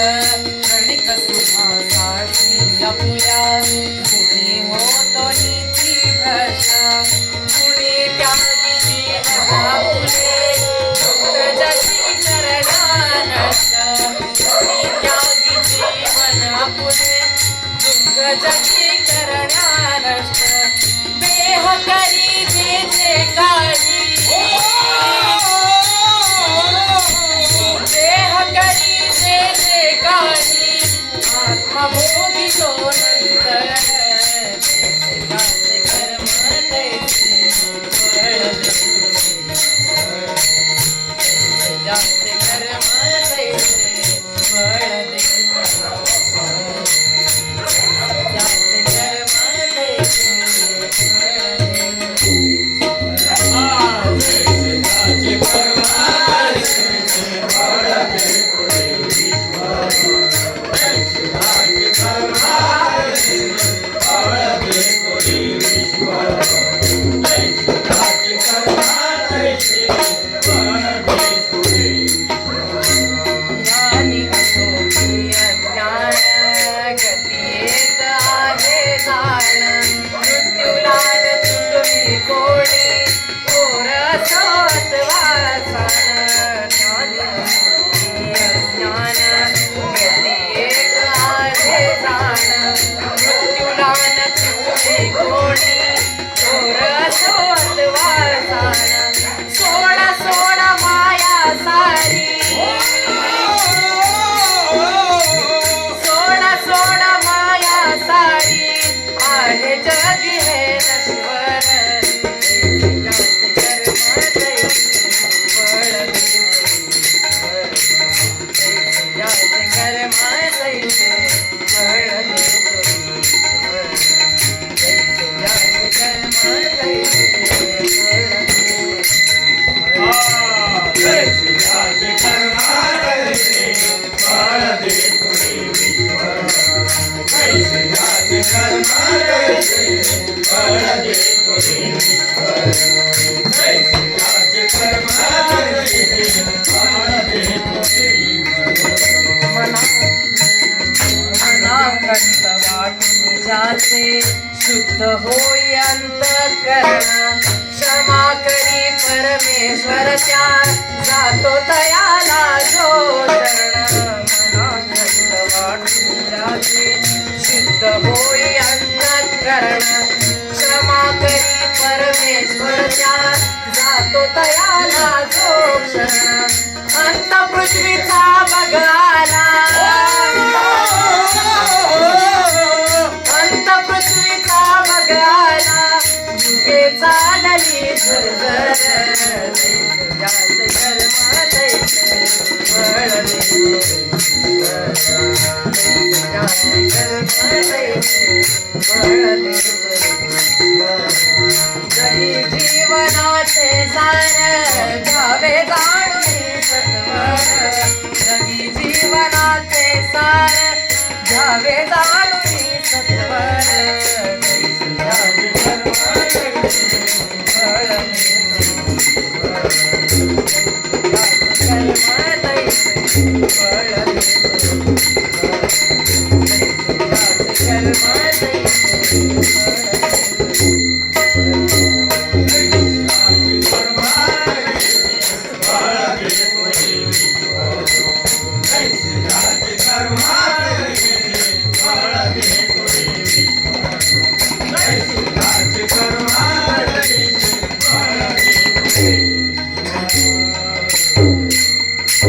क्षणिक सुखासाठी आपुल्या कुणी होतो नीती भ्रष्ट कुणी त्यागी जीवन आपुले दुःख जशी करण्या नष्ट कुणी त्यागी जीवन आपुले दुःख जशी करण्या नष्ट देह करी जे काही देह करी जे काही आत्मा भोगितो नंतर जाते कर्म तैसे फळ जाते कर्म तैसे फळ जाते कर्म तैसे ज्ञानी असो की अज्ञान गती एक आहे जाण मृत्यूलाज चुकवी कोणी थोर असो अथवा साण ज्ञानी असो की अज्ञान गती एक आहे जाण मृत्यूलाज चुकवी कोणी थोर असो अथवा साण सोडा सोडा माया सारी सोडा सोडा माया सारी आहे जग हे नश्वर जास्त कर्म तैसे फळ जास्त कर्म तैसे फळ जास्त कर्म तैसे मनाकंठ वाटून जाते शुद्ध होई अंतःकरण क्षमा करी परमेश्वर त्या जातो तयाला जो चरण मनाकंठ वाटून जाते शुद्ध होई अंतःकरण क्षमा करी परमेश्वर त्या जातो तयाला जो क्षण अंत पृथ्वीचा बघाला अंत पृथ्वीचा बघाला युगे चालली झरझर जास्त कर्म तैसे फळ जास्त कर्म तैसे फळ जरी जीवनाचे सार घ्यावे जाणून सत्वर जरी जीवनाचे सार घ्यावे जाणून सत्वर कर्म